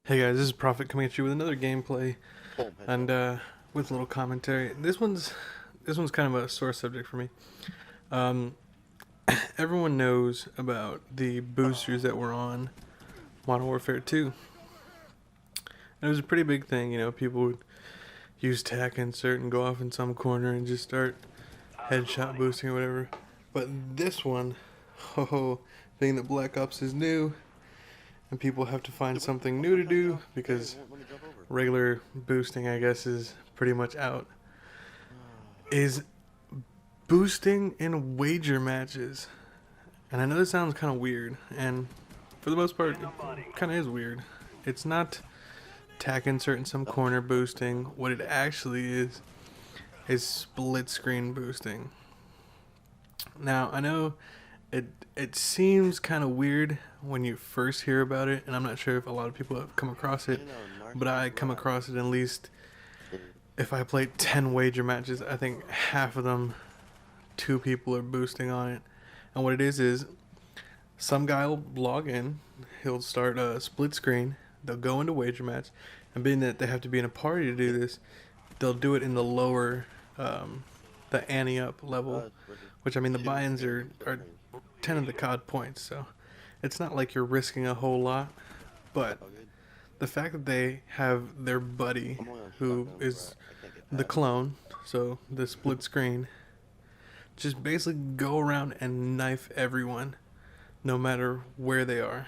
Hey guys, this is Prophet coming at you with another gameplay and with a little commentary. This one's kind of a sore subject for me. Um, Everyone knows about the boosters that were on Modern Warfare 2. And it was a pretty big thing, people would use tac insert and go off in some corner and just start headshot boosting or whatever. But this one, oh, being that Black Ops is new and people have to find something new to do because regular boosting, I guess, is pretty much out, is boosting in wager matches. And I know this sounds kind of weird, and for the most part, it kind of is weird. It's not tack insert in some corner boosting. What it actually is split screen boosting. Now, I know it seems kind of weird when you first hear about it, and I'm not sure if a lot of people have come across it, but I come across it at least. If I play 10 wager matches, I think half of them, 2 people are boosting on it. And what it is some guy will log in, he'll start a split screen, they'll go into wager match, and being that they have to be in a party to do this, they'll do it in the lower, the ante up level, which, I mean, the buy-ins are 10 of the COD points, so it's not like you're risking a whole lot, but the fact that they have their buddy, who is the clone, so the split screen, just basically go around and knife everyone, no matter where they are.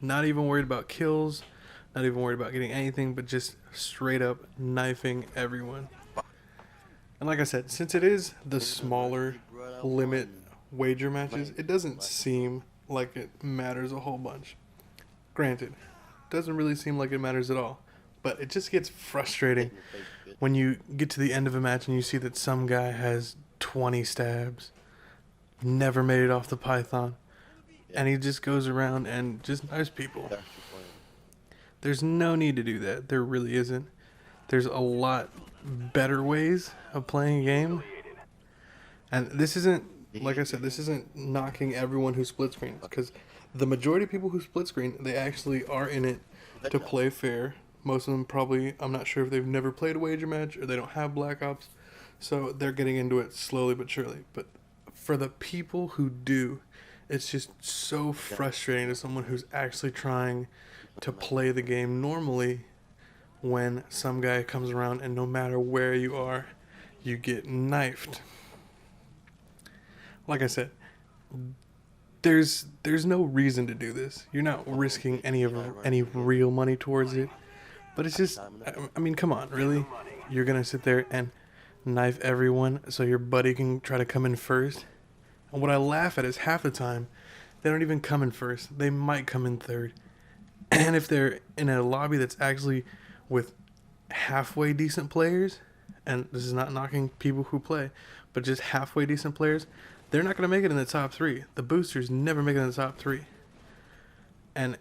Not even worried about kills, not even worried about getting anything, but just straight up knifing everyone. And like I said, since it is the smaller limit wager matches, it doesn't seem like it matters a whole bunch. Granted, doesn't really seem like it matters at all, but it just gets frustrating when you get to the end of a match and you see that some guy has 20 stabs, never made it off the python, and he just goes around and just knives people. There's no need to do that. There really isn't. There's a lot better ways of playing a game, and this isn't, like I said, this isn't knocking everyone who split screens, because the majority of people who split screen, they actually are in it to play fair. Most of them probably, I'm not sure if they've never played a wager match or they don't have Black Ops, so they're getting into it slowly but surely. But for the people who do, it's just so frustrating to someone who's actually trying to play the game normally when some guy comes around and no matter where you are, you get knifed. Like I said, there's no reason to do this. You're not risking any real money towards it. But it's just, I mean, come on, really? You're gonna sit there and knife everyone so your buddy can try to come in first? And what I laugh at is half the time, they don't even come in first. They might come in third. And if they're in a lobby that's actually with halfway decent players, and this is not knocking people who play, but just halfway decent players, they're not going to make it in the top 3. The boosters never make it in the top 3. And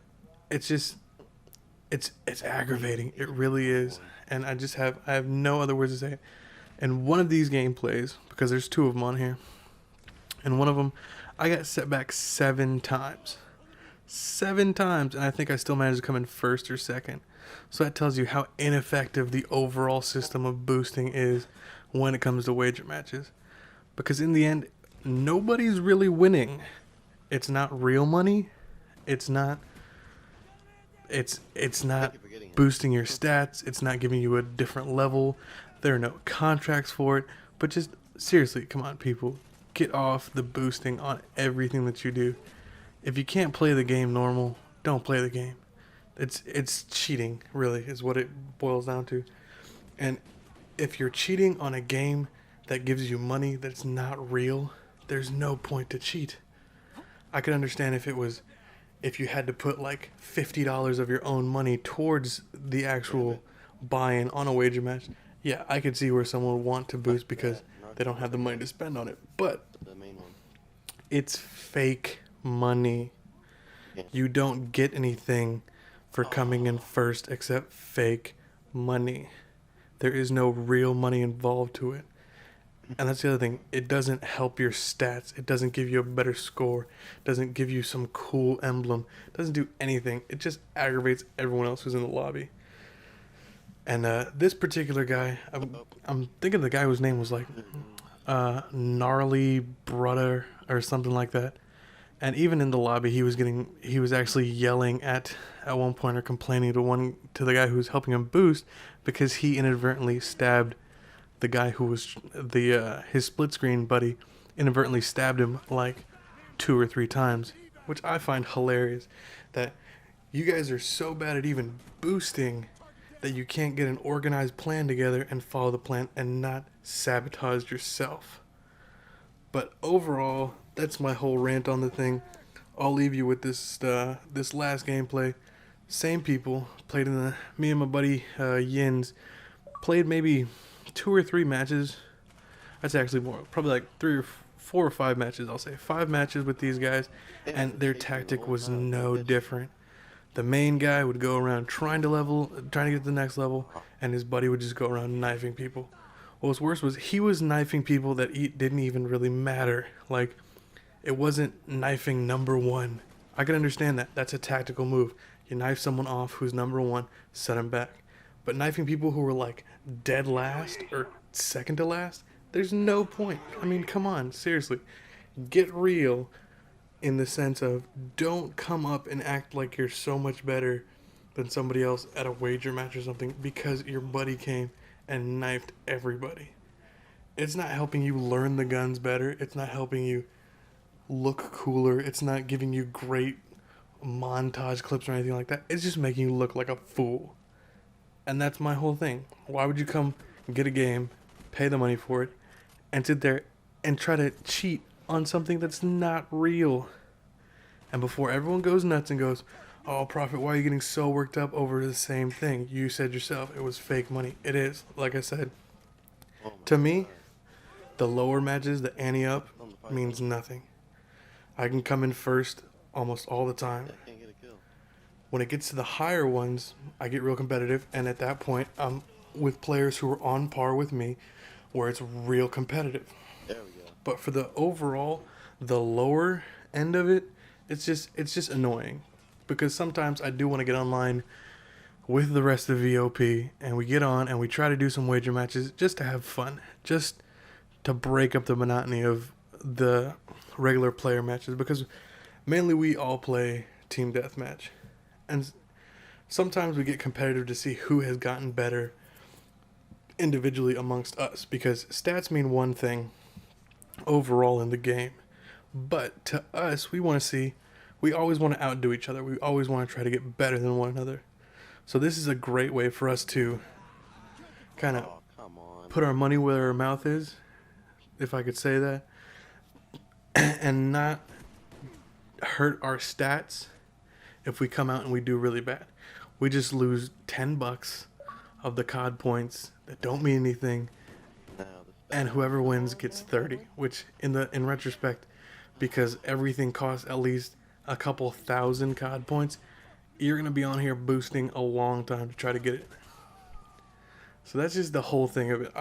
it's just, it's aggravating. It really is. And I have no other words to say it. And one of these gameplays, because there's 2 of them on here, and one of them, I got set back 7 times. 7 times, and I think I still managed to come in first or second. So that tells you how ineffective the overall system of boosting is when it comes to wager matches. Because in the end, nobody's really winning. It's not real money. It's not boosting your stats. It's not giving you a different level. There are no contracts for it. But just seriously, come on, people. Get off the boosting on everything that you do. If you can't play the game normal, don't play the game. It's cheating, really, is what it boils down to. And if you're cheating on a game that gives you money that's not real, there's no point to cheat. I could understand if you had to put like $50 of your own money towards the actual buy-in on a wager match. Yeah, I could see where someone would want to boost because they don't have the money to spend on it. But it's fake money. You don't get anything for coming in first except fake money. There is no real money involved to it. And that's the other thing. It doesn't help your stats. It doesn't give you a better score. It doesn't give you some cool emblem. It doesn't do anything. It just aggravates everyone else who's in the lobby. And this particular guy, I'm thinking the guy whose name was like Gnarly Brother or something like that. And even in the lobby, he was actually yelling at one point or complaining to the guy who was helping him boost because he inadvertently stabbed the guy who was his split screen buddy, inadvertently stabbed him like 2 or 3 times, which I find hilarious. That you guys are so bad at even boosting that you can't get an organized plan together and follow the plan and not sabotage yourself. But overall, that's my whole rant on the thing. I'll leave you with this last gameplay. Same people played in the me and my buddy Yins played maybe 2 or 3 matches. That's actually more, probably like 3 or 4 or 5 matches. I'll say 5 matches with these guys, and their tactic was no different. The main guy would go around trying to get to the next level, and his buddy would just go around knifing people. What was worse was he was knifing people that didn't even really matter. Like, it wasn't knifing number one. I can understand that. That's a tactical move. You knife someone off who's number one, set him back. But knifing people who were like dead last or second to last, there's no point. I mean, come on, seriously. Get real in the sense of don't come up and act like you're so much better than somebody else at a wager match or something because your buddy came and knifed everybody. It's not helping you learn the guns better. It's not helping you look cooler. It's not giving you great montage clips or anything like that. It's just making you look like a fool. And that's my whole thing. Why would you come get a game, pay the money for it, and sit there and try to cheat on something that's not real? And before everyone goes nuts and goes, oh, Prophet, why are you getting so worked up over the same thing? You said yourself it was fake money. It is. Like I said, to me, the lower matches, the ante up, means nothing. I can come in first almost all the time. When it gets to the higher ones, I get real competitive, and at that point, I'm with players who are on par with me, where it's real competitive. There we go. But for the overall, the lower end of it, it's just annoying, because sometimes I do want to get online with the rest of VOP, and we get on and we try to do some wager matches just to have fun, just to break up the monotony of the regular player matches, because mainly we all play team deathmatch. And sometimes we get competitive to see who has gotten better individually amongst us, because stats mean one thing overall in the game. But to us, we always want to outdo each other. We always want to try to get better than one another. So this is a great way for us to kind of put our money where our mouth is, if I could say that, and not hurt our stats if we come out and we do really bad. We just lose $10 of the COD points that don't mean anything, and whoever wins gets 30, which in retrospect, because everything costs at least a couple thousand COD points, you're going to be on here boosting a long time to try to get it. So that's just the whole thing of it.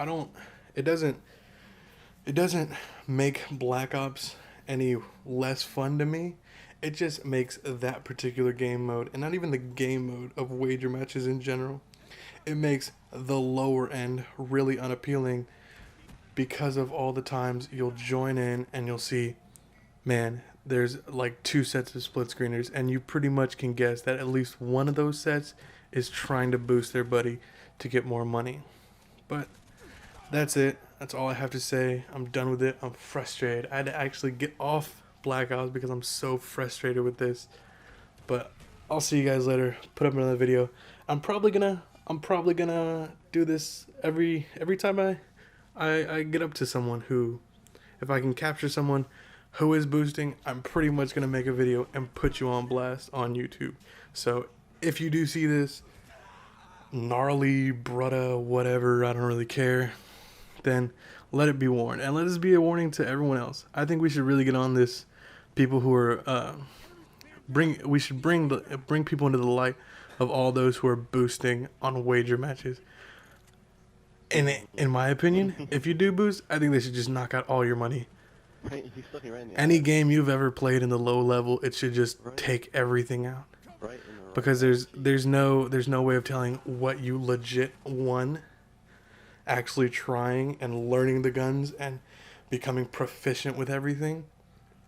It doesn't make Black Ops any less fun to me. It just makes that particular game mode, and not even the game mode of wager matches in general, it makes the lower end really unappealing, because of all the times you'll join in and you'll see, man, there's like 2 sets of split screeners, and you pretty much can guess that at least one of those sets is trying to boost their buddy to get more money. But that's it. That's all I have to say. I'm done with it. I'm frustrated. I had to actually get off Black Ops because I'm so frustrated with this. But I'll see you guys later. Put up another video. I'm probably gonna do this every time I get up to someone who, if I can capture someone who is boosting, I'm pretty much gonna make a video and put you on blast on YouTube. So if you do see this, gnarly brutta whatever, I don't really care, then let it be warned, and let this be a warning to everyone else. I think we should really get on this. People who are bring people into the light of all those who are boosting on wager matches. in my opinion, if you do boost, I think they should just knock out all your money. Right, he's looking right in the Any eye. game you've ever played in the low level, it should just Right. take everything out. Right in the right Because eye. there's no way of telling what you legit won. Actually trying and learning the guns and becoming proficient with everything,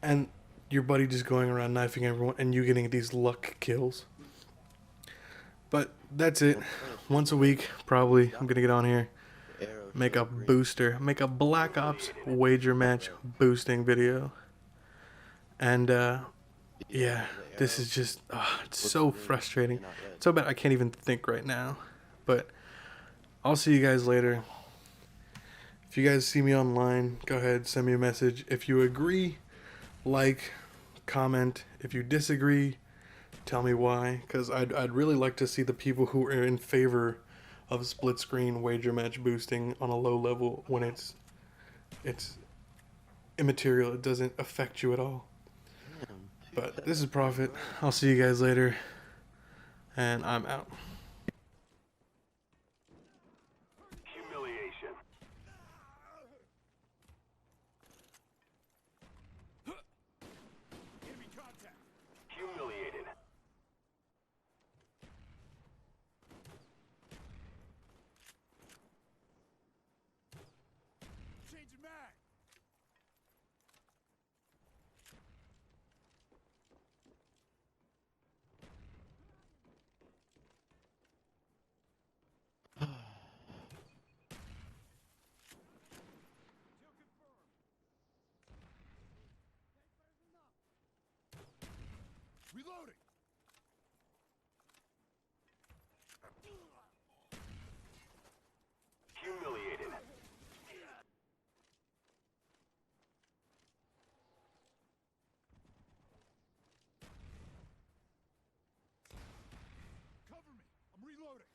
and your buddy just going around knifing everyone and you getting these luck kills. But that's it. Once a week, probably, I'm gonna get on here, Arrow make a shows green. booster, make a Black Ops wager match boosting video. And yeah, this is just it's so frustrating. So bad I can't even think right now. But I'll see you guys later. If you guys see me online, go ahead, send me a message. If you agree, like, comment. If you disagree, tell me why. Because I'd really like to see the people who are in favor of split screen wager match boosting on a low level when it's immaterial. It doesn't affect you at all. But this is Prophet. I'll see you guys later. And I'm out. Humiliation. Enemy contact. Humiliated. Changing mag. Kill confirmed. Reloading. Humiliated. Cover me. I'm reloading.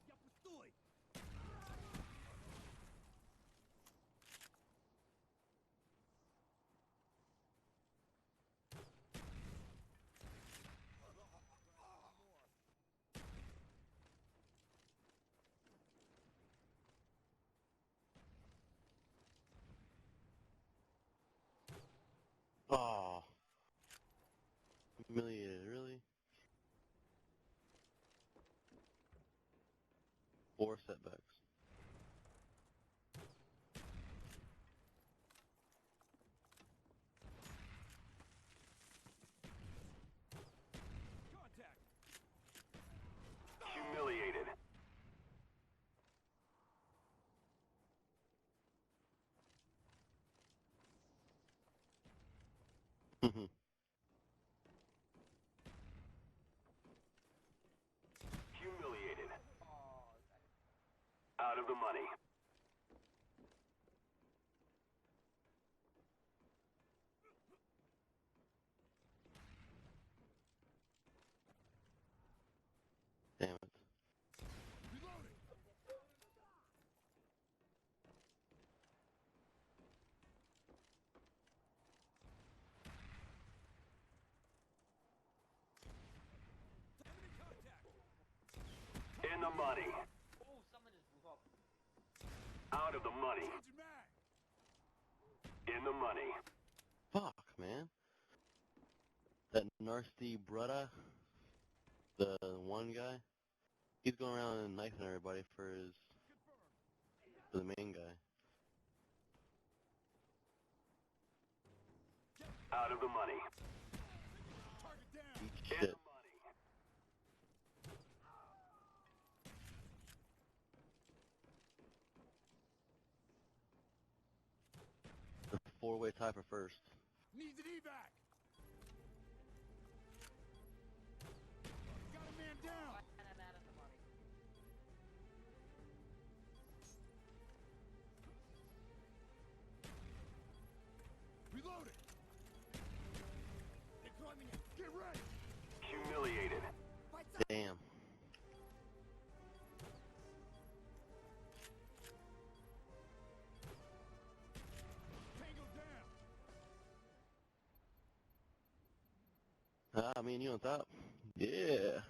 Я пустой. Oh. Humiliated, really? 4 setbacks. Contact. Humiliated. Humiliated. Out of the money. Damn it. Reloading. Enemy contact. In the money. Out of the money. Changing mag. In the money. Fuck, man. That nasty brother, the one guy, he's going around and knifing everybody for the main guy. Out of the money. Target down. Eat In shit. the money. The 4-way tie for first. Needs an evac. Got a man down. Reloading. They're climbing in. Get ready. Humiliated. Damn. me and you on top. Yeah.